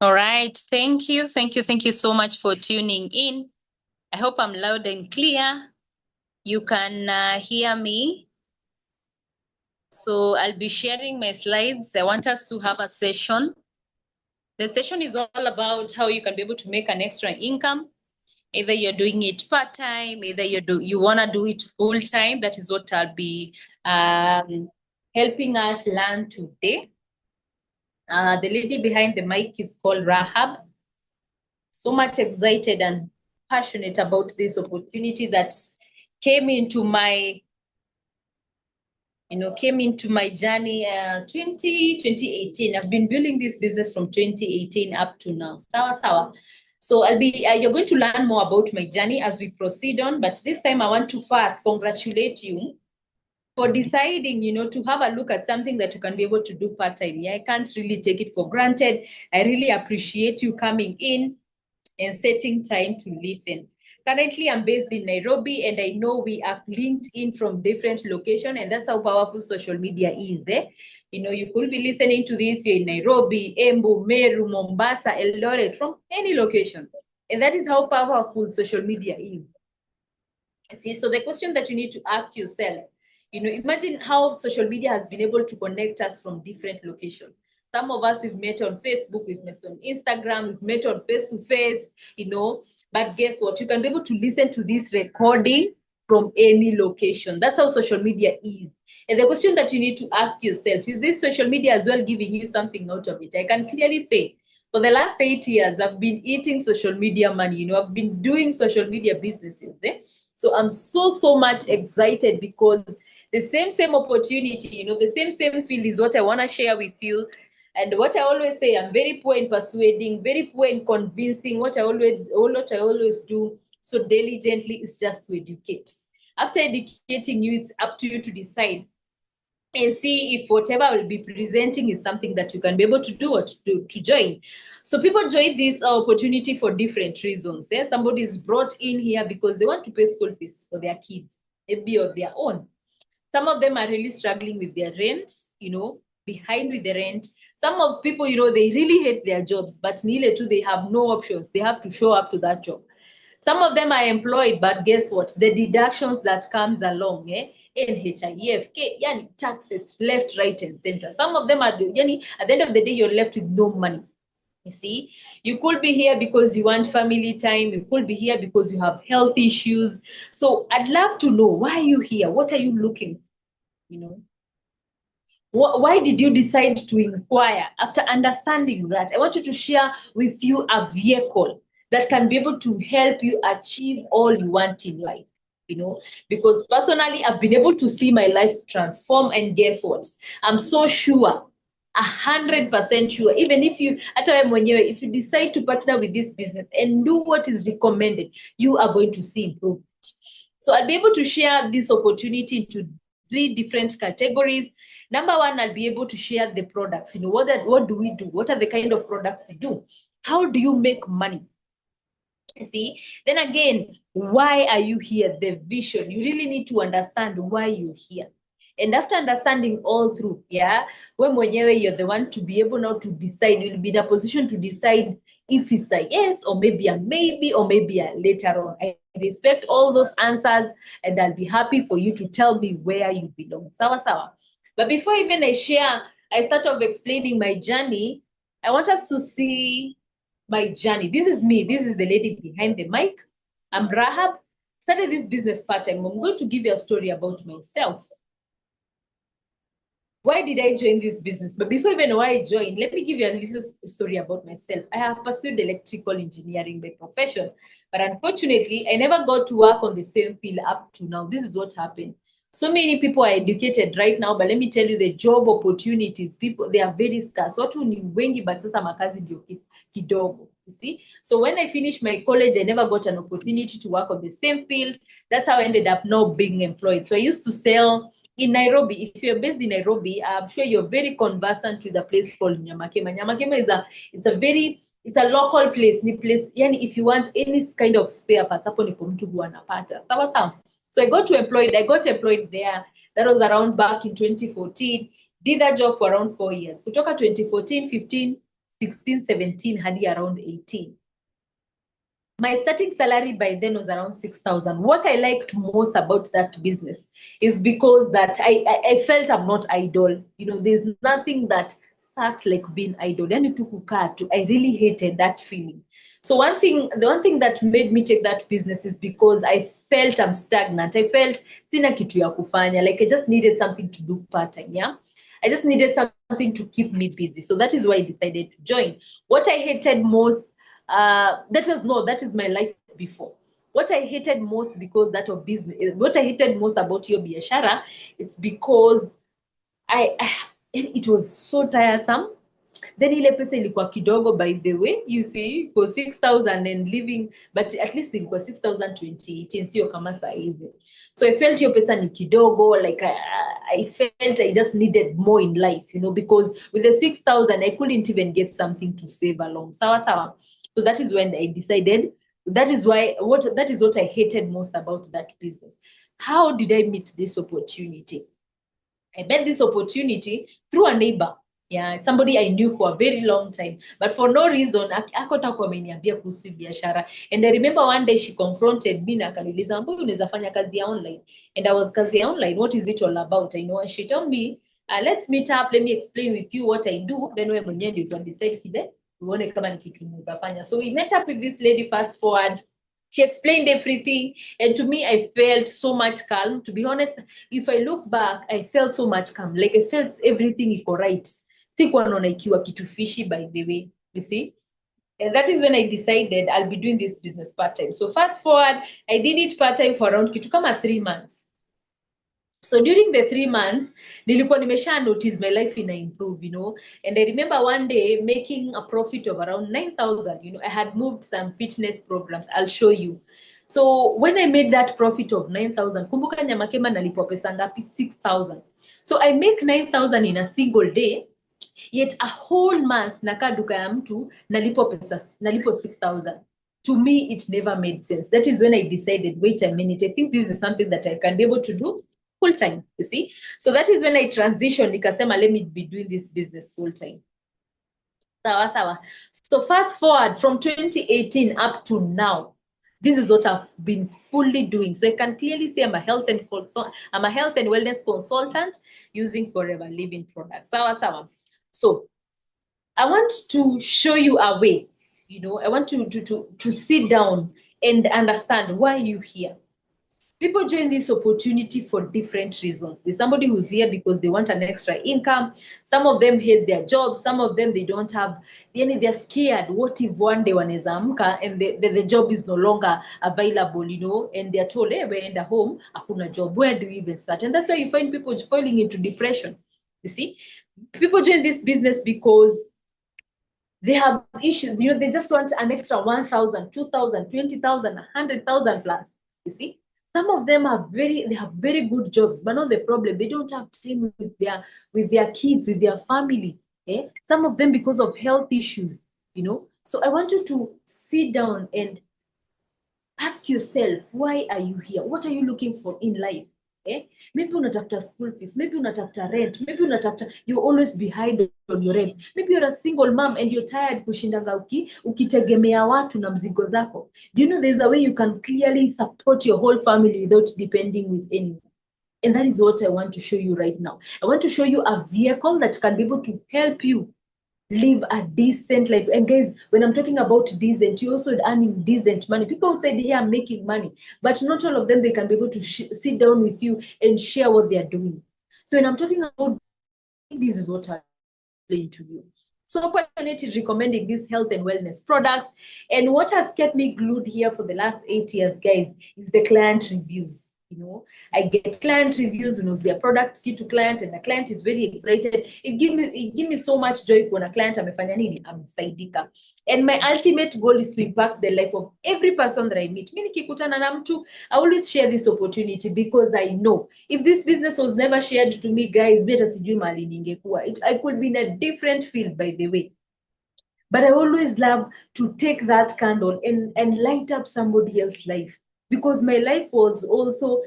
All right. Thank you. Thank you. Thank you so much for tuning in. I hope I'm loud and clear. You can hear me. So I'll be sharing my slides. I want us to have a session. The session is all about how you can be able to make an extra income. Either you're doing it part-time, either you want to do it full-time. That is what I'll be helping us learn today. The lady behind the mic is called Rahab. So much excited and passionate about this opportunity that came into my journey 2018. I've been building this business from 2018 up to now. Sawa. So you're going to learn more about my journey as we proceed on, but this time I want to first congratulate you for deciding, to have a look at something that you can be able to do part-time. Yeah, I can't really take it for granted. I really appreciate you coming in and setting time to listen. Currently, I'm based in Nairobi, and I know we are linked in from different locations, and that's how powerful social media is. You could be listening to this, you're in Nairobi, Embu, Meru, Mombasa, Eldoret, from any location. And that is how powerful social media is. See, so the question that you need to ask yourself, imagine how social media has been able to connect us from different locations. Some of us, we've met on Facebook, we've met on Instagram, we've met on face-to-face, but guess what? You can be able to listen to this recording from any location. That's how social media is. And the question that you need to ask yourself, is this social media as well giving you something out of it? I can clearly say, for the last 8 years, I've been eating social media money. I've been doing social media businesses. So I'm so much excited because the same opportunity, the same field is what I want to share with you. And what I always say, I'm very poor in persuading, very poor in convincing. What I always do so diligently is just to educate. After educating you, it's up to you to decide and see if whatever I will be presenting is something that you can be able to do or to join. So people join this opportunity for different reasons. Somebody is brought in here because they want to pay school fees for their kids, maybe of their own. Some of them are really struggling with their rent, behind with the rent. Some of people, they really hate their jobs, but nearly too, they have no options. They have to show up to that job. Some of them are employed, but guess what? The deductions that comes along, NHIF, yani taxes left, right, and center. Some of them are, yani, at the end of the day, you're left with no money. You see, you could be here because you want family time. You could be here because you have health issues. So I'd love to know, why are you here? What are you looking for? Why did you decide to inquire? After understanding that, I want you to share with you a vehicle that can be able to help you achieve all you want in life. Because personally, I've been able to see my life transform, and guess what? I'm so sure, 100% sure, even if you, if you decide to partner with this business and do what is recommended, you are going to see improvement. So I'll be able to share this opportunity into 3 different categories. Number one, I'll be able to share the products. What do we do? What are the kind of products we do? How do you make money? See, then again, why are you here? The vision. You really need to understand why you're here. And after understanding all through, when you're the one to be able now to decide, you'll be in a position to decide if it's a yes, or maybe a maybe, or maybe a later on. I respect all those answers, and I'll be happy for you to tell me where you belong. Sawa. But before even I start off explaining my journey, I want us to see my journey. This is me. This is the lady behind the mic. I'm Rahab. Started this business part-time. I'm going to give you a story about myself. Why did I join this business? But before even why I joined, let me give you a little story about myself. I have pursued electrical engineering by profession, but unfortunately, I never got to work on the same field up to now. This is what happened. So many people are educated right now, but let me tell you, the job opportunities, they are very scarce. Watu ni wengi, but sasa makazi ndio kidogo. You see? So when I finished my college, I never got an opportunity to work on the same field. That's how I ended up now being employed. So I used to sell in Nairobi. If you're based in Nairobi, I'm sure you're very conversant with a place called Nyamakema. Nyamakema it's a local place. Yani if you want any kind of spare parts, hapo ndipo mtu huwa anapata. Sawa. So I got employed there. That was around back in 2014. Did that job for around 4 years. Kutoka 2014, 15, 16, 17, hadi around 18. My starting salary by then was around 6,000. What I liked most about that business is because that I felt I'm not idle. You know, there's nothing that sucks like being idle. Yani tu kukaa tu. I really hated that feeling. So the one thing that made me take that business is because I felt I'm stagnant. I felt sina kitu ya kufanya. Like I just needed something to do part-time, yeah? I just needed something to keep me busy. So that is why I decided to join. What I hated most, that is my life before. What I hated most because that of business, what I hated most about your biashara, it's because it was so tiresome. Then ile pesa ilikuwa kidogo, by the way, you see, for 6,000 and living, but at least ilikuwa 6,000 2018, sio kama saa hizi. So I felt your pesa ni kidogo, like I felt I just needed more in life, you know, because with the 6,000, I couldn't even get something to save along. Sawa sawa. So that is when I decided, that is what I hated most about that business. How did I meet this opportunity? I met this opportunity through a neighbor. Yeah, somebody I knew for a very long time. But for no reason, akotaka ameniambia kuhusu biashara. And I remember one day she confronted me na akaniuliza, mbona unaweza fanya kazi ya online? And I was kazi ya online, what is it all about? I know. And she told me, let's meet up, let me explain with you what I do. Then wewe mwenyewe ndio decide kile uone kama ni kitu unaweza fanya. So we met up with this lady, fast forward. She explained everything, and to me, I felt so much calm. To be honest, if I look back, I felt so much calm. Like I felt everything iko right. Sikuwa naona ikiwa kitu fishy, by the way. You see? And that is when I decided I'll be doing this business part-time. So fast forward, I did it part-time for around kitu kama 3 months. So during the 3 months, nilikuwa nimesha notice my life ina improve, you know. And I remember one day making a profit of around 9,000. You know, I had moved some fitness programs. I'll show you. So when I made that profit of 9,000, kumbuka Nyamakema nalipwa pesa ngapi? 6,000. So I make 9,000 in a single day. Yet a whole month nakaa duka ya mtu nalipo 6,000. To me, it never made sense. That is when I decided, wait a minute, I think this is something that I can be able to do full time, you see. So that is when I transitioned, nikasema, let me be doing this business full time. Sawa sawa. So fast forward from 2018 up to now, this is what I've been fully doing. So I can clearly say I'm a health and wellness consultant using Forever Living products. Sawa sawa. So I want to show you a way. You know, I want to sit down and understand why you're here. People join this opportunity for different reasons. There's somebody who's here because they want an extra income. Some of them hate their jobs. Some of them, they don't have, they're scared. What if one day wanaweza amka and the job is no longer available, you know, and they're told, hey, we're in the home, hakuna job. Where do you even start? And that's why you find people falling into depression. You see, people join this business because they have issues, you know, they just want an extra 1,000, 2,000, 20,000, 100,000 plus. You see, some of them they have very good jobs, but not the problem. They don't have time with their kids, with their family. Eh? Some of them because of health issues, you know. So I want you to sit down and ask yourself, why are you here? What are you looking for in life? Eh? Maybe unatafuta school fees, maybe unatafuta rent, maybe you're always behind on your rent. Maybe you're a single mom and you're tired kushindanga ukitegemea watu na mzigo zako. Do you know there's a way you can clearly support your whole family without depending with anyone? And that is what I want to show you right now. I want to show you a vehicle that can be able to help you live a decent life. And guys, when I'm talking about decent, you're also earning decent money. People say they are making money, but not all of them, they can be able to sit down with you and share what they are doing. So when I'm talking about this is what I'm explaining to you. So passionate is recommending these health and wellness products. And what has kept me glued here for the last 8 years, guys, is the client reviews. You know, I get client reviews, you know, their product key to client, and the client is very excited. It gives me so much joy when a client amefanya nini, amesaidika. And my ultimate goal is to impact the life of every person that I meet. Mimi nikikutana na mtu, I always share this opportunity because I know if this business was never shared to me, guys, better sijui mahali ningekuwa. I could be in a different field, by the way. But I always love to take that candle and light up somebody else's life, because my life was also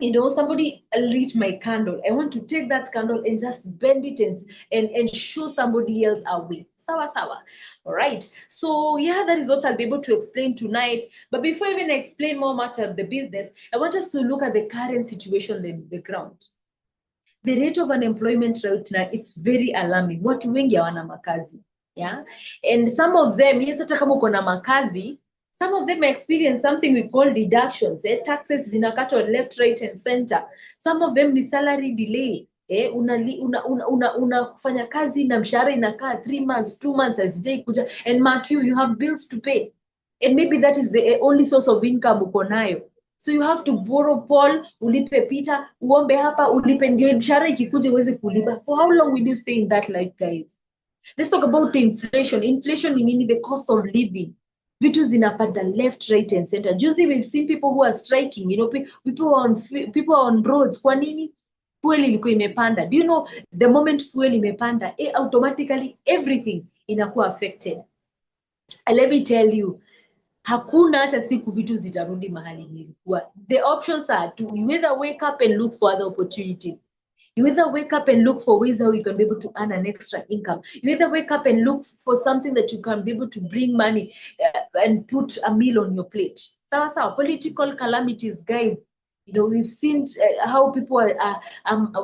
somebody lit my candle. I want to take that candle and just bend it and show somebody else a way. Sawa sawa. All right. So yeah, that is what I'll be able to explain tonight. But before even I explain more much of the business, I want us to look at the current situation in the ground. The rate of unemployment right now, it's very alarming. Watu wengi hawana makazi. Yeah. And some of them, yes, hata kama uko na makazi, some of them experience something we call deductions. Taxes zinakatwa left, right, and center. Some of them ni salary delay. Unafanya kazi na mshahara inakaa 3 months, 2 months hazijai kuja. And mark you have bills to pay. And maybe that is the only source of income uko nayo. So you have to borrow Paul, ulipe Peter, uombe hapa, ulipe ndio mshahara ikikuja uweze kulipa. For how long will you stay in that life, guys? Let's talk about the inflation. Inflation ni nini? The cost of living. Vitu zinapanda left, right, and center. Juzi, we've seen people who are striking. People are on roads. Kwa nini? Fuel ilikuwa imepanda. Do you know the moment fuel imepanda, automatically everything inakuwa affected. And let me tell you, hakuna hata siku vitu zitarudi mahali nilikuwa. The options are to you either wake up and look for other opportunities. You either wake up and look for ways how you can be able to earn an extra income. You either wake up and look for something that you can be able to bring money and put a meal on your plate. So political calamities, guys. We've seen how people are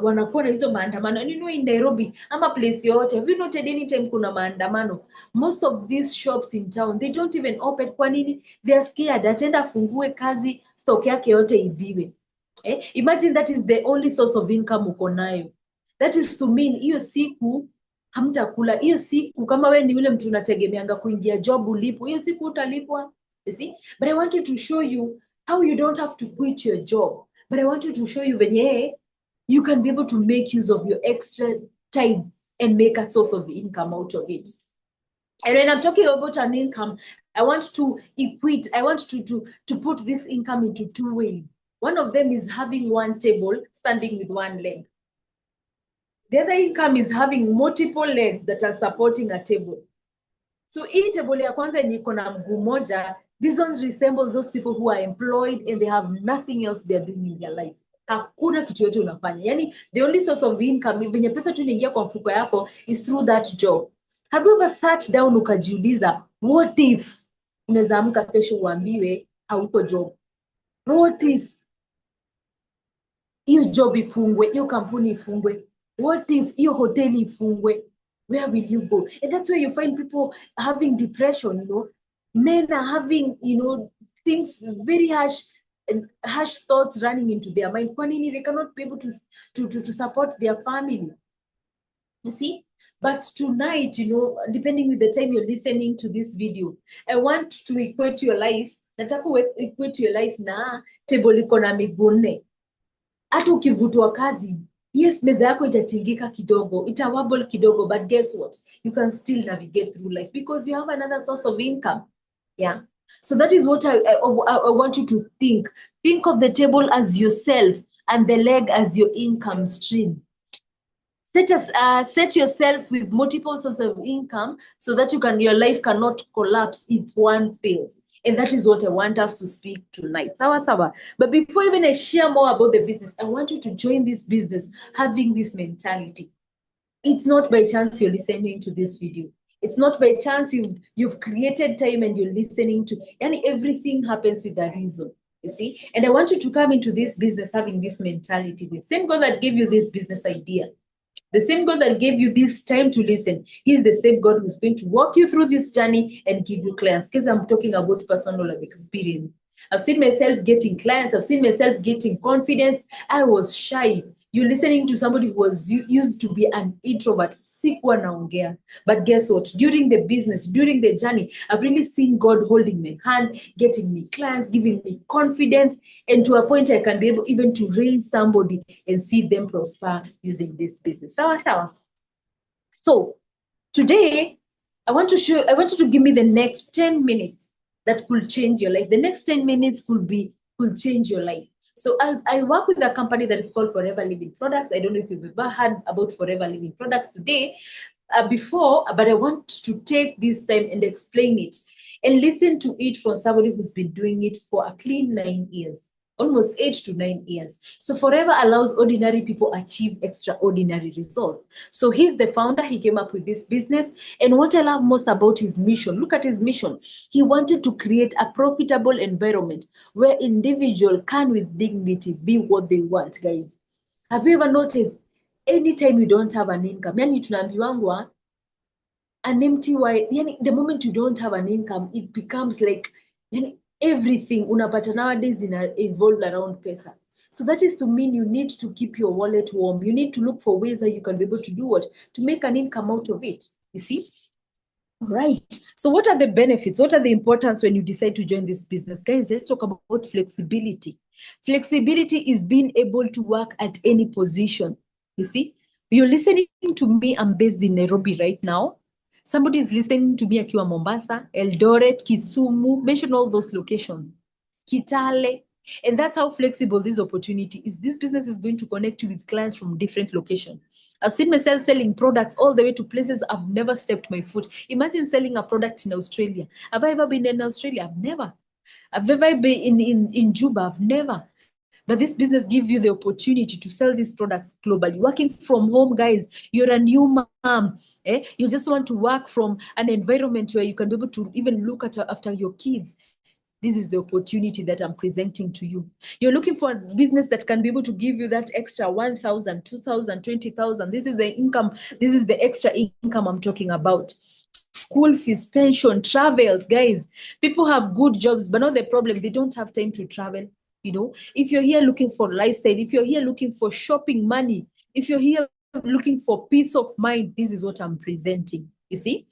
wanakuwa na hizo maandamano. And in Nairobi, ama place yote, have you noted anytime kuna maandamano? Most of these shops in town, they don't even open. Kwa nini? They are scared. Atenda fungue kazi, stock yake yote ibiwe. Imagine that is the only source of income uko nayo. That is to mean hiyo siku hamtakula. Hiyo siku kama wewe ni yule mtu unategemeanga kuingia job ulipo, hiyo siku utalipwa. You see? But I want you to show you how you don't have to quit your job. But I want you to show you venye you can be able to make use of your extra time and make a source of income out of it. And when I'm talking about an income, I want to put this income into two ways. One of them is having one table standing with one leg. The other income is having multiple legs that are supporting a table. So hii table ya kwanza yenye iko na mguu moja, these ones resemble those people who are employed and they have nothing else they are doing in their life. Hakuna kitu yote unafanya. Yani the only source of income venye pesa tu inaingia kwa mfuko yako is through that job. Have you ever sat down ukajiuliza, what if unaweza amka kesho uambiwe hauko job? What if hiyo job ifungwe, hiyo kampuni ifungwe? What if hiyo hoteli ifungwe? Where will you go? And that's where you find people having depression, Men are having, things, very harsh thoughts running into their mind. Kwa nini? They cannot be able to support their family. You see? But tonight, depending with the time you're listening to this video, I want to equate your life. Nataka equate your life na table iko na miguu nne. Hata ukivutwa kazi, yes, meza yako itatingika kidogo, itawabble kidogo, but guess what? You can still navigate through life because you have another source of income. Yeah. So that is what I want you to think. Think of the table as yourself and the leg as your income stream. Set yourself with multiple sources of income so that your life cannot collapse if one fails. And that is what I want us to speak tonight. Sawa. But before even I share more about the business, I want you to join this business having this mentality. It's not by chance you're listening to this video. It's not by chance you've created time and you're listening to, and everything happens with a reason. You see? And I want you to come into this business having this mentality. The same God that gave you this business idea, the same God that gave you this time to listen, He's the same God who's going to walk you through this journey and give you clients. Because I'm talking about personal experience. I've seen myself getting clients. I've seen myself getting confidence. I was shy. You're listening to somebody who was used to be an introvert. Sikuwa naongea. But guess what? During the business, during the journey, I've really seen God holding my hand, getting me clients, giving me confidence, and to a point I can be able even to raise somebody and see them prosper using this business. Sawa. So today, I want you to give me the next 10 minutes that could change your life. The next 10 minutes could change your life. So I work with a company that is called Forever Living Products. I don't know if you've ever heard about Forever Living Products today before, but I want to take this time and explain it and listen to it from somebody who's been doing it for a clean 9 years. almost 8 to 9 years. So Forever allows ordinary people achieve extraordinary results. So he's the founder. He came up with this business. And what I love most about his mission, look at his mission. He wanted to create a profitable environment where individual can with dignity be what they want, guys. Have you ever noticed anytime you don't have an income, yani tunaambiwangwa an empty while, yani the moment you don't have an income, it becomes like yani everything unapata nowadays involved around pesa. So that is to mean you need to keep your wallet warm. You need to look for ways that you can be able to do what? To make an income out of it. You see? Right. So what are the benefits? What are the importance when you decide to join this business? Guys, let's talk about flexibility. Flexibility is being able to work at any position. You see? You're listening to me. I'm based in Nairobi right now. Somebody is listening to me akiwa Mombasa, Eldoret, Kisumu, mention all those locations. Kitale. And that's how flexible this opportunity is. This business is going to connect you with clients from different locations. I've seen myself selling products all the way to places I've never stepped my foot. Imagine selling a product in Australia. Have I ever been in Australia? I've never. I've ever been in Juba? I've never. But this business gives you the opportunity to sell these products globally. Working from home, guys, you're a new mom. You just want to work from an environment where you can be able to even look after your kids. This is the opportunity that I'm presenting to you. You're looking for a business that can be able to give you that extra 1,000, 2,000, 20,000. This is the income. This is the extra income I'm talking about. School fees, pension, travels, guys. People have good jobs, but not the problem. They don't have time to travel. If you're here looking for lifestyle, if you're here looking for shopping money, if you're here looking for peace of mind, this is what I'm presenting. You see?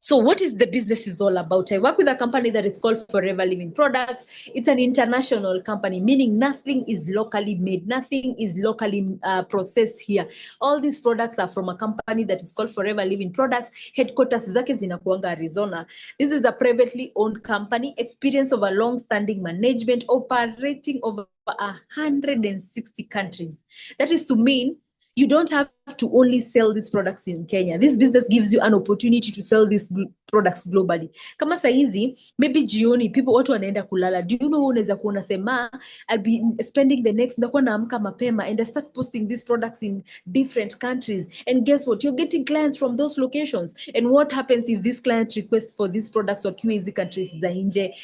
So what is the business is all about? I work with a company that is called Forever Living Products. It's an international company, meaning nothing is locally made. Nothing is locally processed here. All these products are from a company that is called Forever Living Products. Headquarters zake zinakuanga Arizona. This is a privately owned company, experience of a long-standing management, operating over 160 countries. That is to mean you don't have to only sell these products in Kenya. This business gives you an opportunity to sell these products globally. Kama saizi, maybe jioni, people watu wanaenda kulala. Do you know unaweza kuona sema, I'll be spending the next, ndakuwa naamka mapema and I start posting these products in different countries. And guess what? You're getting clients from those locations. And what happens if this client requests for these products wakiwa hizi countries za nje,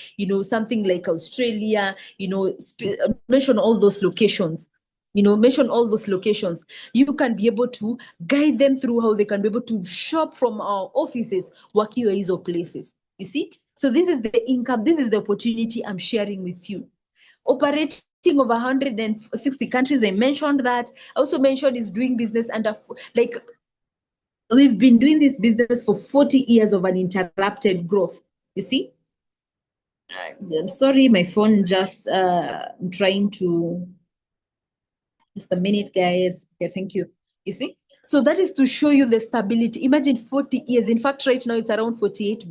something like Australia, mention all those locations. Mention all those locations. You can be able to guide them through how they can be able to shop from our offices, wakiwa hizo places. You see? So this is the income, this is the opportunity I'm sharing with you. Operating over 160 countries, I mentioned that. I also mentioned is doing business under, we've been doing this business for 40 years of uninterrupted growth. You see? I'm sorry, my phone just trying to. Just a minute, guys. Okay, thank you. You see? So that is to show you the stability. Imagine 40 years. In fact, right now it's around 48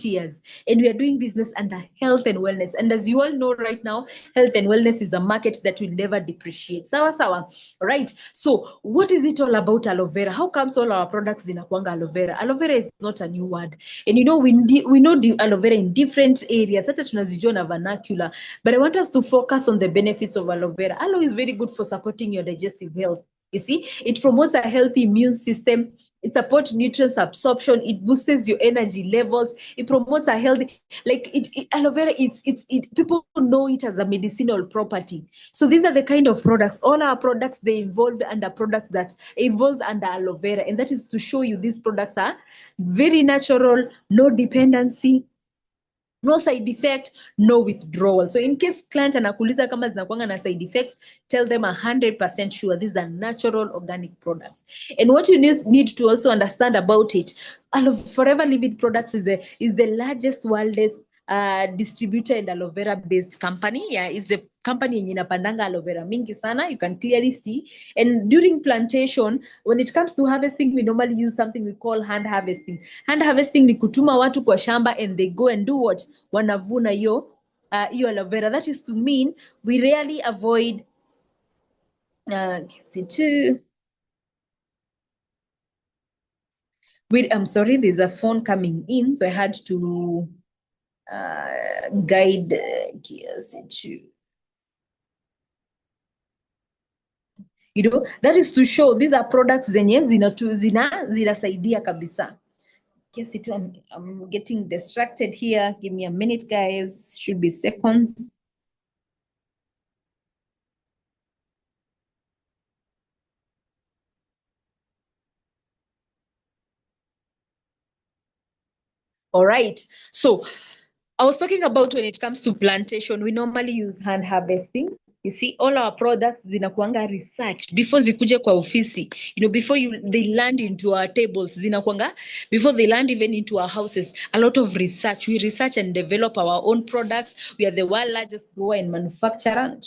years. And we are doing business under health and wellness. And as you all know right now, health and wellness is a market that will never depreciate. Sawa. Right. So what is it all about aloe vera? How comes all our products zinakuanga aloe vera? Aloe vera is not a new word. And we know the aloe vera in different areas. Hata tunazijua na vernacular. But I want us to focus on the benefits of aloe vera. Aloe is very good for supporting your digestive health. You see, it promotes a healthy immune system. It supports nutrients absorption. It boosts your energy levels. It promotes a healthy, aloe vera. People know it as a medicinal property. So these are the kind of products. All our products, they evolved under products that evolved under aloe vera, and that is to show you these products are very natural, no dependency. No side effect, no withdrawal. So in case client anakuuliza kama zinakuanga na side effects, tell them 100% sure these are natural organic products. And what you need to also understand about it, Forever Living Products is the largest world's distributor and aloe vera based company. Yeah, it's the company yenye inapandanga aloe vera mingi sana. You can clearly see. And during plantation, when it comes to harvesting, we normally use something we call hand harvesting. Hand harvesting ni kutuma watu kwa shamba and they go and do what? Wanavuna hiyo aloe vera. That is to mean we rarely avoid I'm sorry, there's a phone coming in, so I had to guide That is to show these are products zenye zinasaidia kabisa. Yes, I'm getting distracted here. Give me a minute, guys. Should be seconds. All right. So I was talking about when it comes to plantation, we normally use hand harvesting. You see, all our products zinakuanga research before zikuje kwa ofisi. Before they land into our tables, zinakuanga before they land even into our houses. A lot of research. We research and develop our own products. We are the world largest grower and manufacturer.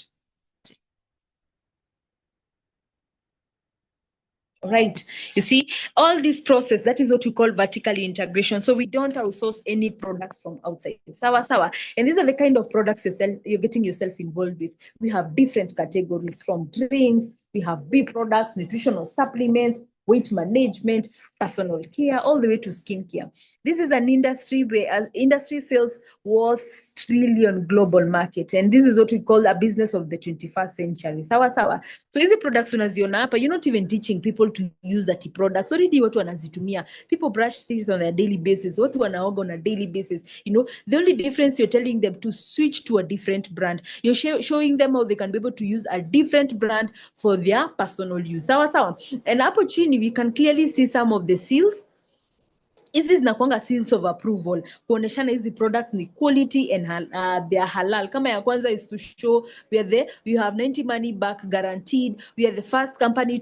Right. You see, all this process, that is what we call vertical integration. So we don't outsource any products from outside. Sawa, sawa. And these are the kind of products you're getting yourself involved with. We have different categories from drinks, we have bee products, nutritional supplements, weight management, personal care, all the way to skincare. This is an industry where industry sales worth trillion global market. And this is what we call a business of the 21st century. Sawa, sawa. So easy products unaziona hapa, you're not even teaching people to use that products. Already watu wanazitumia. People brush teeth on a daily basis. Watu wanaoga on a daily basis. The only difference, you're telling them to switch to a different brand. You're showing them how they can be able to use a different brand for their personal use. Sawa, sawa. And hapo chini, we can clearly see some of the seals. Hizi zinakuanga seals of approval kuoneshana hizi products ni quality and they are halal. Kama ya kwanza is to show we have 90 money back guaranteed. We are the first company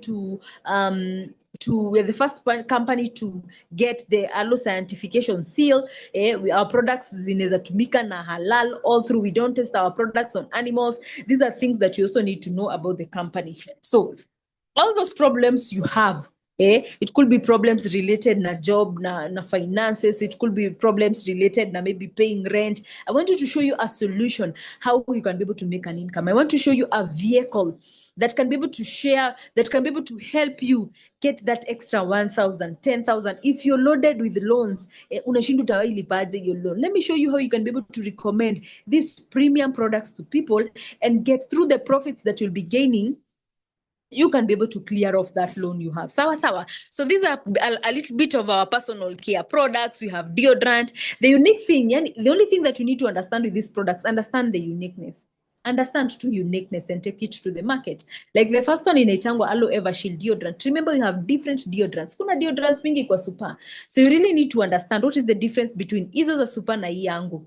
we're the first company to get the ALO certification seal. Our products zinaweza tumika na halal all through. We don't test our products on animals. These are things that you also need to know about the company. So all those problems you have, it could be problems related na job, na finances. It could be problems related na maybe paying rent. I want you to show you a solution, how you can be able to make an income. I want to show you a vehicle that can be able to share, that can be able to help you get that extra 1,000, 10,000. If you're loaded with loans, unashindwa utailipaje your loan. Let me show you how you can be able to recommend these premium products to people and get through the profits that you'll be gaining. You can be able to clear off that loan you have. Sawa, sawa. So these are a little bit of our personal care products. We have deodorant. The unique thing, the only thing that you need to understand with these products, understand the uniqueness. Understand to uniqueness and take it to the market. Like the first one inaitangwa Aloe Evershield deodorant. Remember, you have different deodorants. Kuna deodorants mingi kwa super. So you really need to understand what is the difference between hizo za super na hii yangu.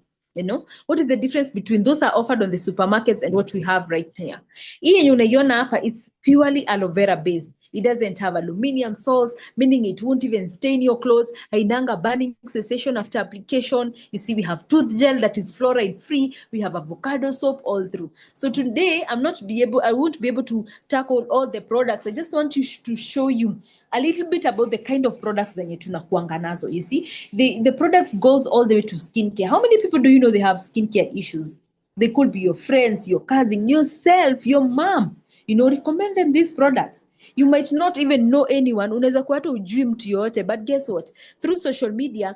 What is the difference between those are offered on the supermarkets and what we have right here. Hii yenye unaiona hapa, it's purely aloe vera based. It doesn't have aluminum salts, meaning it won't even stain your clothes. Hainanga burning cessation after application. You see, we have tooth gel that is fluoride free. We have avocado soap all through. So today, I won't be able to tackle all the products. I just want to show you a little bit about the kind of products zenye tunakuanga nazo. You see, the products goes all the way to skincare. How many people do you know they have skincare issues? They could be your friends, your cousin, yourself, your mom. Recommend them these products. You might not even know anyone. Unaweza kuwa hata ujui mtu yote, but guess what? Through social media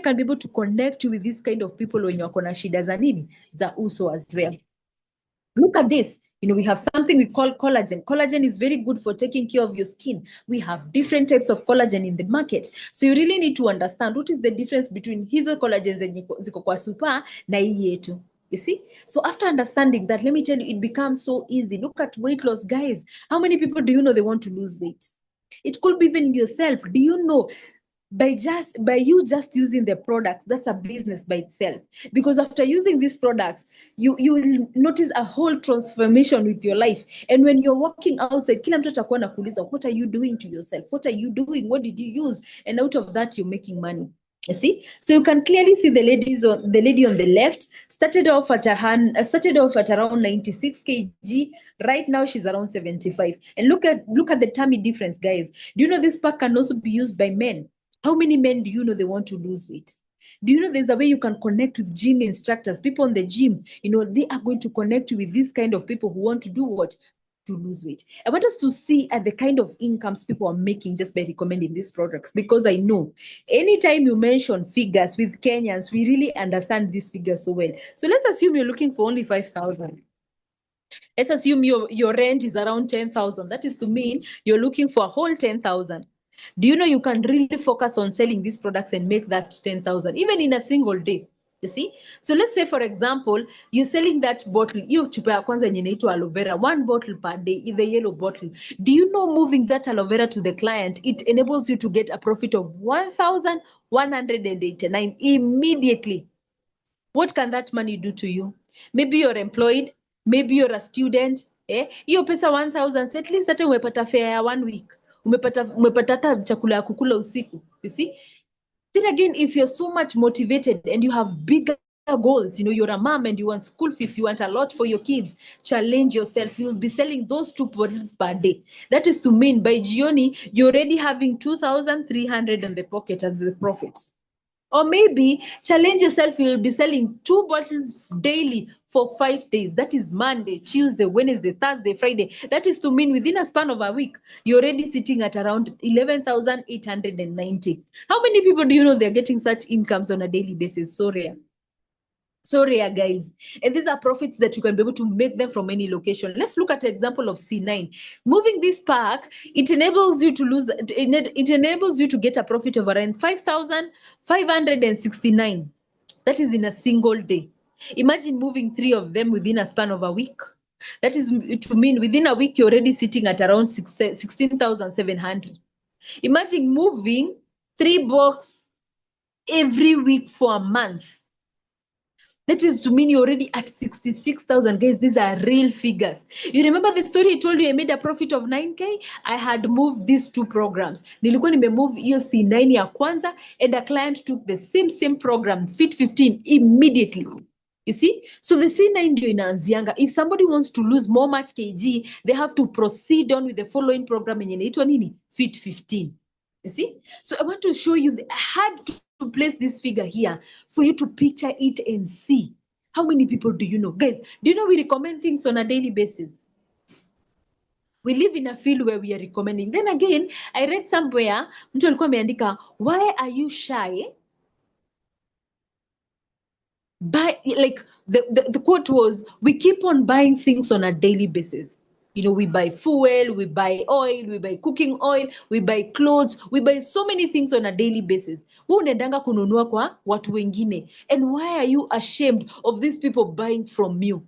can be able to connect you with this kind of people when wako na shida za nini? Za uso as well. Look at this. We have something we call collagen. Collagen is very good for taking care of your skin. We have different types of collagen in the market. So you really need to understand what is the difference between hizo collagen zenye ziko kwa super na hii yetu. You see? So after understanding that, let me tell you, it becomes so easy. Look at weight loss, guys. How many people do you know they want to lose weight? It could be even yourself. Do you know by you just using the products, that's a business by itself, because after using these products you will notice a whole transformation with your life. And when you're walking outside, kila mtu atakuwa anakuuliza, what are you doing to yourself? What are you doing? What did you use? And out of that, you're making money. You see, so you can clearly see the lady on the left started off at around 96 kg. Right now she's around 75. And look at the tummy difference, guys. Do you know this pack can also be used by men? How many men do you know they want to lose weight? Do you know there's a way you can connect with gym instructors, people in the gym? They are going to connect you with this kind of people who want to do what? To lose weight. I want us to see at the kind of incomes people are making just by recommending these products, because I know anytime you mention figures with Kenyans, we really understand these figures so well. So let's assume you're looking for only 5,000. Let's assume your rent is around 10,000. That is to mean you're looking for a whole 10,000. Do you know you can really focus on selling these products and make that 10,000 even in a single day? You see? So let's say, for example, you're selling that bottle, hiyo chupa ya kwanza yenye inaitwa aloe vera, one bottle per day, the yellow bottle. Do you know moving that aloe vera to the client, it enables you to get a profit of 1,189 immediately. What can that money do to you? Maybe you're employed, maybe you're a student. Hiyo pesa 1,000, at least hata umepata fare ya 1 week. Umepata hata chakula ya kukula usiku. You see? Then again, if you're so much motivated and you have bigger goals, you're a mom and you want school fees, you want a lot for your kids, challenge yourself. You'll be selling those 2 bottles per day. That is to mean by Gioni, you're already having 2,300 in the pocket as the profit. Or maybe challenge yourself, you'll be selling 2 bottles daily for 5 days. That is Monday, Tuesday, Wednesday, Thursday, Friday. That is to mean within a span of a week, you're already sitting at around 11,890. How many people do you know they're getting such incomes on a daily basis? So rare. So rare, guys. And these are profits that you can be able to make them from any location. Let's look at the example of C9. Moving this pack, it enables you to it enables you to get a profit of around 5,569. That is in a single day. Imagine moving 3 of them within a span of a week. That is to mean within a week, you're already sitting at around 16,700. Imagine moving 3 boxes every week for a month. That is to mean you're already at 66,000. Guys, these are real figures. You remember the story I told you I made a profit of 9K? I had moved these 2 programs. Nilikuwa nimemove hiyo C9 ya kwanza, and a client took the same program, Fit 15, immediately. You see? So the C9 ndio inaanzianga. If somebody wants to lose more much kg, they have to proceed on with the following program yenye inaitwa nini? Fit 15. You see? So I want to show you, I had to place this figure here for you to picture it and see. How many people do you know? Guys, do you know we recommend things on a daily basis? We live in a field where we are recommending. Then again, I read somewhere, mtu alikuwa ameandika, why are you shy? Like the quote was, we keep on buying things on a daily basis. We buy fuel, we buy oil, we buy cooking oil, we buy clothes, we buy so many things on a daily basis. Wewe unaendanga kununua kwa watu wengine. And why are you ashamed of these people buying from you?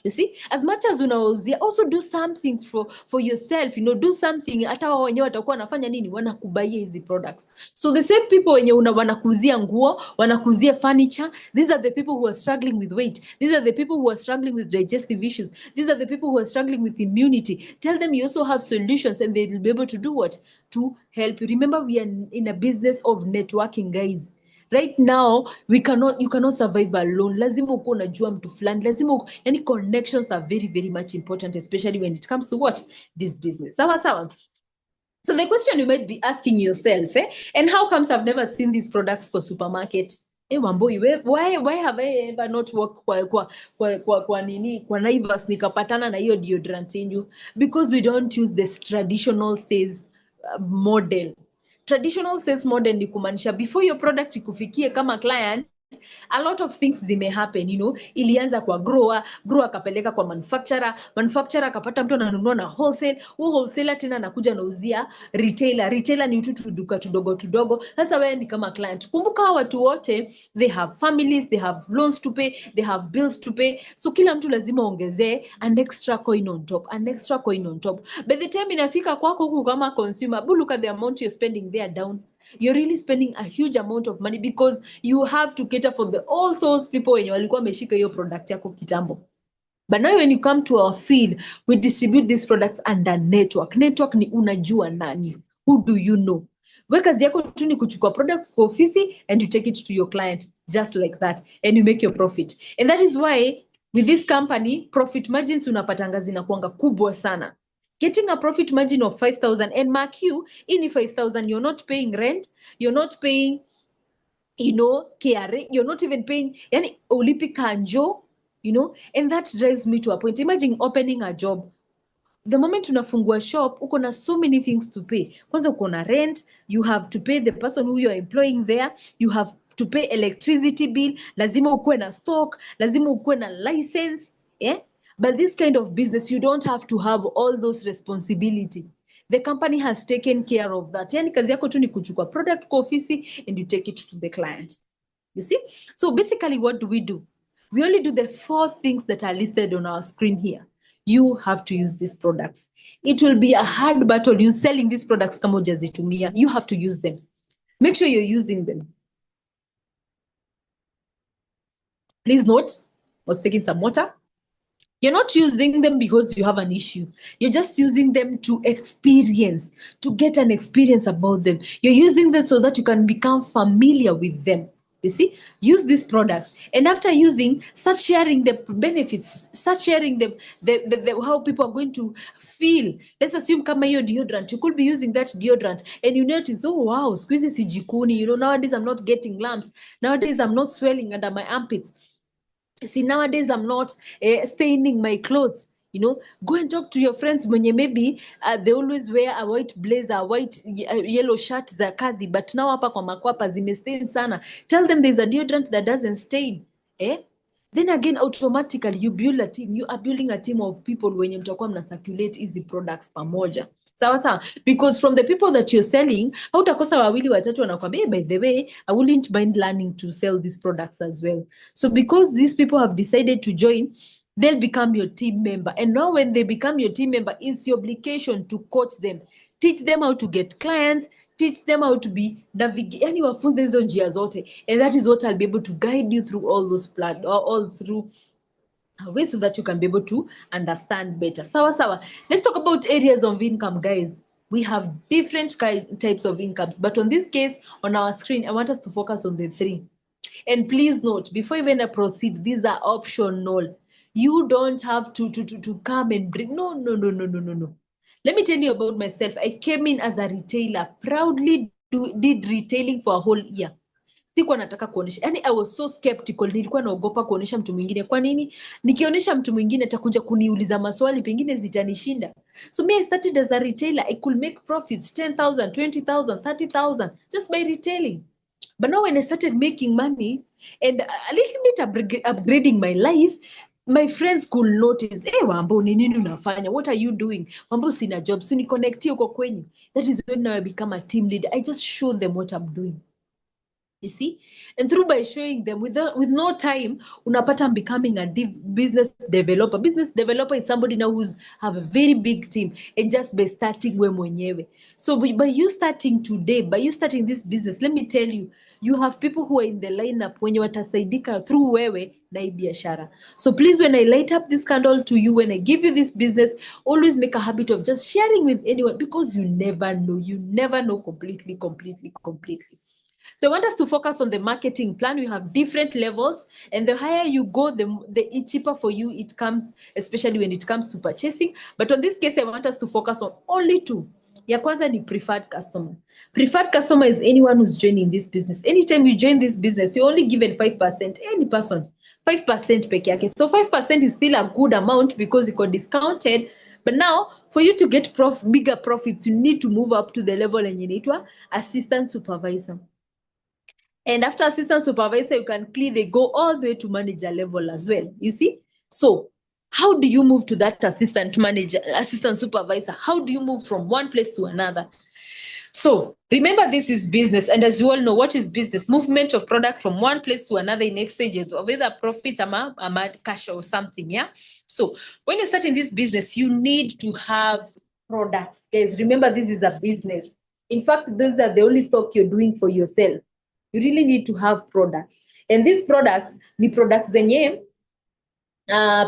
You see, as much as unawauzia, also do something for yourself. Do something. Hata wao wenyewe watakuwa wanafanya nini? Wanakubaia hizi products. So the same people wenye wanakuzia nguo, wanakuzia furniture, these are the people who are struggling with weight. These are the people who are struggling with digestive issues. These are the people who are struggling with immunity. Tell them you also have solutions, and they will be able to do what? To help you. Remember, we are in a business of networking, guys. Right now, you cannot survive alone. Lazima uko unajua mtu fulani. Lazima any connections are very, very much important, especially when it comes to what? This business. Sawa. So the question you might be asking yourself, and how comes I've never seen these products for supermarket? Wambui, why have I ever not worked kwa Naivas nikapatana na hiyo deodorant yenyu? Because we don't use this traditional sales model. Traditional sales model ni kumaanisha before your product ikufikie kama client, a lot of things zime happen. Ilianza kwa grower akapeleka kwa manufacturer akapata mtu ananunua na wholesale, wholesaler tena anakuja nauzia retailer ni utu duka tudogo. Sasa wewe ni kama client. Kumbuka watu wote, they have families, they have loans to pay, they have bills to pay. So kila mtu lazima ongezee an extra coin on top. By the time inafika kwako huku kama consumer, look at the amount you're spending there down. You're really spending a huge amount of money because you have to cater for all those people wenye walikuwa wameshika hiyo product yako kitambo. But now when you come to our field, we distribute these products under network. Network ni unajua nani. Who do you know? We kazi yako tu ni kuchukua products kwa ofisi and you take it to your client just like that, and you make your profit. And that is why with this company, profit margins unapatanga zinakuanga kubwa sana. Getting a profit margin of 5,000, and mark you, in 5,000, you're not paying rent, you're not paying, KRA, you're not even paying, yani ulipi kanjo, and that drives me to a point. Imagine opening a job. The moment unafungua shop, uko na so many things to pay. Kwanza uko na rent, you have to pay the person who you're employing there, you have to pay electricity bill, lazima ukuwe na stock, lazima ukuwe na license, But this kind of business, you don't have to have all those responsibility. The company has taken care of that. Yani kazi yako tu ni kuchukua product kwa ofisi and you take it to the client. You see? So basically what do? We only do the 4 things that are listed on our screen here. You have to use these products. It will be a hard battle you selling these products kama hujazitumia. You have to use them. Make sure you're using them. Please note, I was taking some water. You're not using them because you have an issue. You're just using them to experience, to get an experience about them. You're using them so that you can become familiar with them. You see, use these products, and after using, start sharing the benefits, start sharing the how people are going to feel. Let's assume kama hiyo deodorant, you could be using that deodorant and you notice, oh wow, squeezy sijikuni, nowadays I'm not getting lumps, nowadays I'm not swelling under my armpits. See, nowadays I'm not staining my clothes. Go and talk to your friends when maybe they always wear a white blazer, white yellow shirt za kazi, but now hapa kwa makwapa zimestain sana. Tell them there's a deodorant that doesn't stain. Then again, automatically you build a team. You are building a team of people wenye mtakuwa mna circulate easy products pamoja. Sawa sawa, because from the people that you're selling, hautakosa wawili watatu wanakwambia, by the way, I wouldn't mind learning to sell these products as well. So because these people have decided to join, they'll become your team member. And now when they become your team member, it's your obligation to coach them, teach them how to get clients, teach them how to be yani wafunze hizo njia zote. And that is what I'll be able to guide you through all those all through ways so that you can be able to understand better. Sawa. Let's talk about areas of income, guys. We have different types of incomes, but on this case, on our screen, I want us to focus on the 3. And please note, before even I proceed, these are optional. You don't have to come and bring. No. Let me tell you about myself. I came in as a retailer, proudly did retailing for a whole year. Sikuwa nataka kuonesha, yani I was so skeptical, nilikuwa naogopa kuonesha mtu mwingine. Kwa nini? Nikionyesha mtu mwingine atakuja kuniuliza maswali, pengine zitanishinda. So me, I started as a retailer. I could make profits 10,000, 20,000, 30,000 just by retailing. But now when I started making money and a little bit upgrading my life, my friends could notice, hey, Wambo, ni nini unafanya? What are you doing? Wambo, sina job. So ni connecti uko kwenyu. That is when now I become a team leader. I just show them what I'm doing. You see? And through by showing them with no time, unapata I'm becoming a business developer. Business developer is somebody now who's have a very big team, and just by starting we mwenyewe. So by you starting today, by you starting this business, let me tell you, you have people who are in the lineup wenye watasaidika through wewe na hii biashara. So please, when I light up this candle to you, when I give you this business, always make a habit of just sharing with anyone, because you never know completely. So I want us to focus on the marketing plan. We have different levels, and the higher you go, the cheaper for you it comes, especially when it comes to purchasing. But on this case, I want us to focus on only 2. Ya kwanza ni preferred customer. Preferred customer is anyone who's joining this business. Anytime you join this business, you're only given 5%. Any person, 5% peke yake. So 5% is still a good amount because it got discounted. But now, for you to get bigger profits, you need to move up to the level and inaitwa assistant supervisor. And after assistant supervisor, you can clearly go all the way to manager level as well. You see? So how do you move to that assistant supervisor? How do you move from one place to another? So remember, this is business. And as you all know, what is business? Movement of product from one place to another in exchange of either profit, ama cash or something. Yeah. So when you start in this business, you need to have products. Guys, remember, this is a business. In fact, these are the only stock you're doing for yourself. You really need to have products. And these products, the products zenye,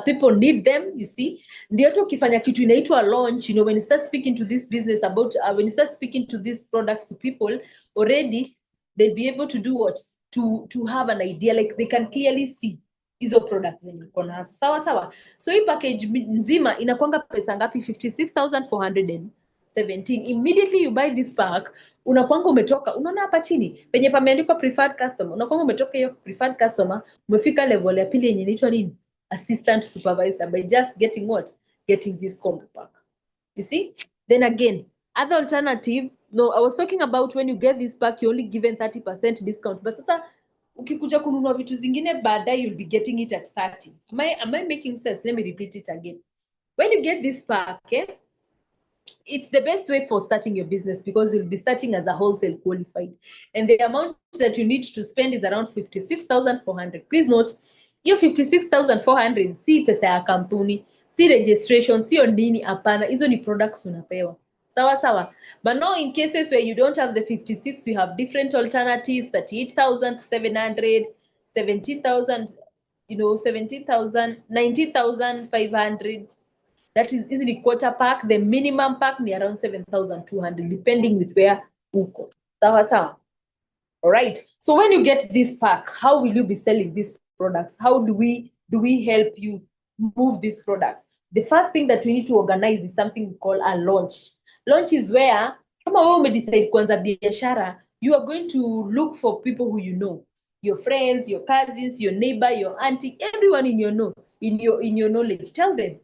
people need them, you see. Ndio hata ukifanya kitu inaitwa launch, when you start speaking to this business about, when you start speaking to these products to people, already they'll be able to do what? To have an idea, like they can clearly see hizo products zenye uko nazo. Sawa. So hii package nzima inakwanga pesa ngapi? 56,417. Immediately you buy this pack, unakwanga umetoka, unaona hapa chini penye pameandikwa preferred customer, unakwanga umetoka hiyo preferred customer, umefika level ya pili yenye inaitwa nini? Assistant supervisor, by just getting what? Getting this combo pack. You see? Then again, other alternative, no, I was talking about when you get this pack, you're only given 30% discount. But sasa ukikuja kununua vitu zingine baadaye you'll be getting it at 30. Am I making sense? Let me repeat it again. When you get this pack, it's the best way for starting your business because you'll be starting as a wholesale qualified. And the amount that you need to spend is around 56,400. Please note, your 56,400 si pesa ya kampuni, si registration, sio nini, hapana. Hizo ni products unapewa. Sawa sawa. But now in cases where you don't have the 56, you have different alternatives, 38,700, 17,000, 17,000, 19,500. That is easily quarter pack. The minimum pack ni around 7,200, depending with where uko. Sawa sawa. All right. So when you get this pack, how will you be selling these products? How do we help you move these products? The first thing that we need to organize is something we call a launch. Launch is where, kama wewe umedecide kuanza biashara, you are going to look for people who you know, your friends, your cousins, your neighbor, your auntie, everyone in your knowledge. Tell them,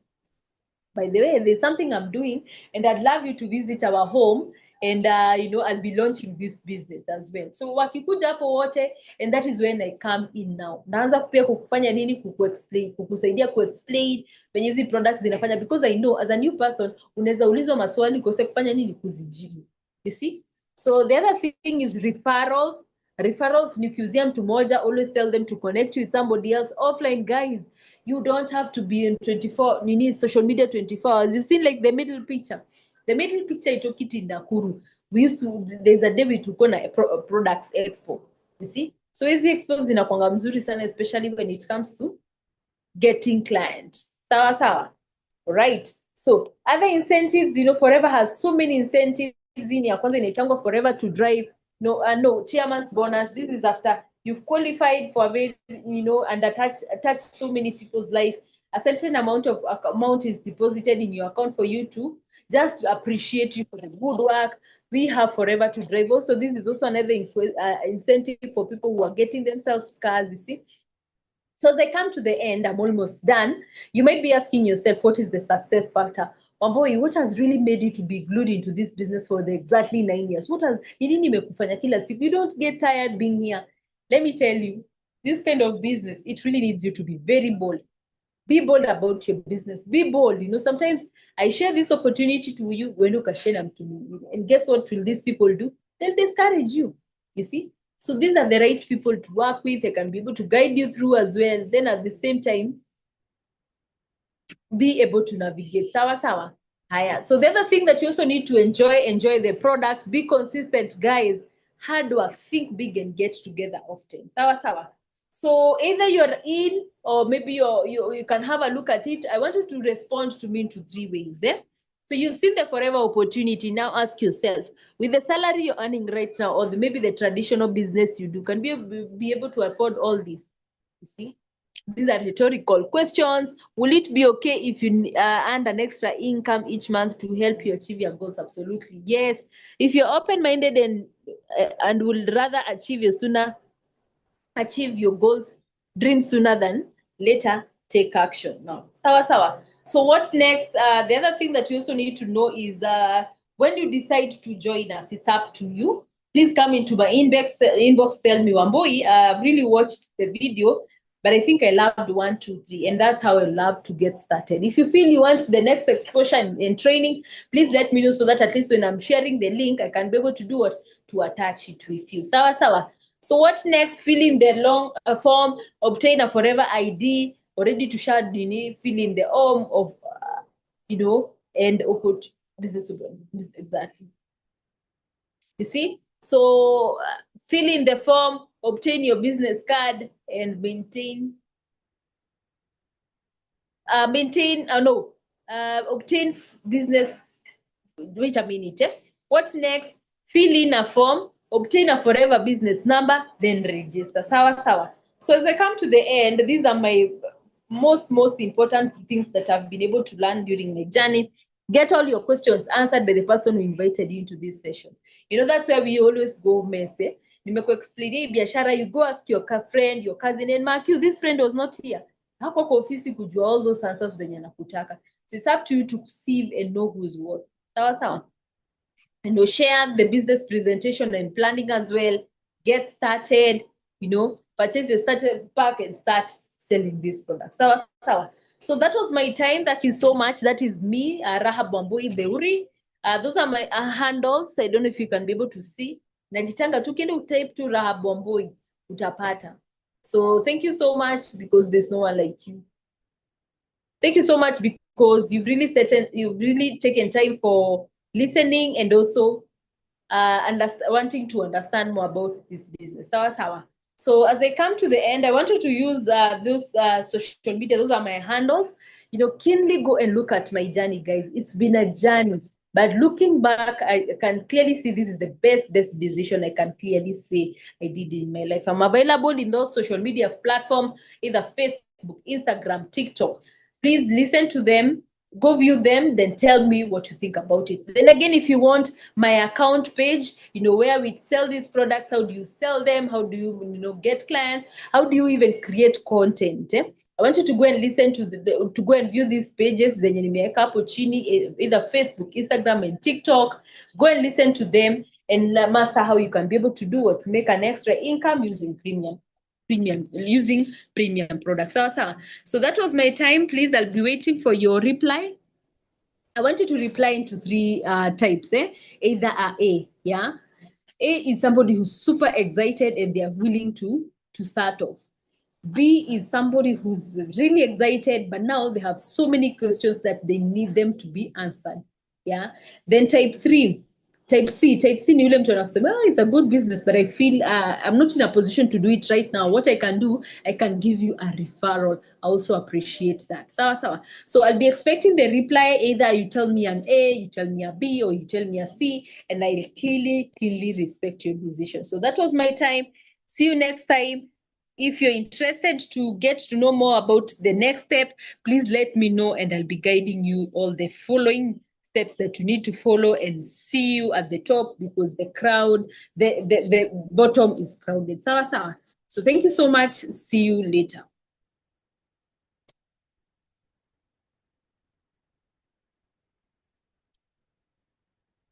by the way, there's something I'm doing, and I'd love you to visit our home. And I'll be launching this business as well. So wakikuja hapo wote, and that is when I come in now. Naanza pia kukufanya nini, kukusaidia kuexplain venye hizi products zinafanya, because I know as a new person unaweza ulizwa maswali ukose kufanya nini, kuzijibu. You see? So the other thing is referrals. Referrals ni ukiuzia mtu moja, always tell them to connect with somebody else offline, guys. You don't have to be in 24, you need social media 24 hours. You've seen like the middle picture. The middle picture ito kiti Nakuru. There's a day we took on a products expo. You see? So hizi expos zinakuanga mzuri sana, especially when it comes to getting clients. Sawa sawa. Right. So other incentives, Forever has so many incentives. Ya kwanza inaitangwa Forever to Drive. No, chairman's bonus. This is after you've qualified for a very, and attached so many people's life. A certain amount is deposited in your account for you to just appreciate you for the good work. We have Forever to Drive. Also, this is also another incentive for people who are getting themselves cars, you see. So as I come to the end, I'm almost done. You might be asking yourself, what is the success factor? Wambui, what has really made you to be glued into this business for exactly 9 years? You don't get tired being here. Let me tell you, this kind of business, it really needs you to be very bold. Be bold about your business. Be bold. Sometimes I share this opportunity to you when you can share them to me. And guess what will these people do? They'll discourage you. You see? So these are the right people to work with. They can be able to guide you through as well. Then at the same time, be able to navigate. Sawa sawa. Haya. So the other thing that you also need to enjoy the products. Be consistent, guys. Hard work. Think big and get together often. Sawa sawa. So either you're in, or maybe you can have a look at it. I want you to respond to me in 3 ways. So you've seen the Forever opportunity. Now ask yourself, with the salary you're earning right now, or maybe the traditional business you do, can be able to afford all this? You see? These are rhetorical questions. Will it be okay if you earn an extra income each month to help you achieve your goals? Absolutely, yes. If you're open-minded and would rather achieve your goals, dream sooner than later, take action now. Sawa sawa. So what next? The other thing that you also need to know is when you decide to join us, it's up to you. Please come into my inbox, tell me, Wambui, I've really watched the video, but I think I loved 1, 2, 3, and that's how I love to get started. If you feel you want the next exposure and training, please let me know, so that at least when I'm sharing the link, I can be able to do what? To attach it with you. Sawa sawa. So what next? Fill in the long form, obtain a Forever ID, already to share, fill in the home of, and put business exactly. You see? So fill in the form, obtain your business card, and obtain business. Wait a minute. What next? Fill in a form, obtain a Forever business number, then register. Sawa sawa. So as I come to the end, these are my most important things that I've been able to learn during my journey. Get all your questions answered by the person who invited you into this session. That's where we always go messy. Nimekuexplain biashara, you go ask your friend, your cousin, and mark you, this friend was not here. Hako kwa ofisi kujua all those answers zenye nakutaka. So it's up to you to sieve and know who's what. Sawa sawa. Share the business presentation and planning as well. Get started, purchase your starter pack and start selling this product. Sawa sawa. So that was my time. Thank you so much. That is me, Rahab Wambui Beuri. Those are my handles. I don't know if you can be able to see. Najitanga tu kende utype to Rahab Wambui utapata. So thank you so much because there's no one like you. Thank you so much because you've really taken time for listening and also wanting to understand more about this business. Sawa sawa. So as I come to the end, I wanted to use those social media. Those are my handles. Keenly go and look at my journey, guys. It's been a journey. But looking back, I can clearly see this is the best decision I can clearly say I did in my life. I'm available in those social media platforms, either Facebook, Instagram, TikTok. Please listen to them, go view them, then tell me what you think about it. Then again, if you want my account page, where we sell these products, how do you sell them, how do you get clients, how do you even create content, I want you to go and listen to go and view these pages zenye nimeweka hapo chini, either Facebook, Instagram and TikTok. Go and listen to them and master how you can be able to do what to make an extra income using premium products. So that was my time. Please, I'll be waiting for your reply. I want you to reply into three types. Either A, yeah. A is somebody who's super excited and they are willing to start off. B is somebody who's really excited, but now they have so many questions that they need them to be answered. Yeah. Then type C ni yule mtu anasema, it's a good business, but I feel I'm not in a position to do it right now. What I can do, I can give you a referral. I also appreciate that. Sawa. So I'll be expecting the reply. Either you tell me an A, you tell me a B, or you tell me a C, and I'll clearly respect your decision. So that was my time. See you next time. If you're interested to get to know more about the next step, please let me know and I'll be guiding you all the following steps that you need to follow, and see you at the top because the bottom is crowded. So thank you so much. See you later.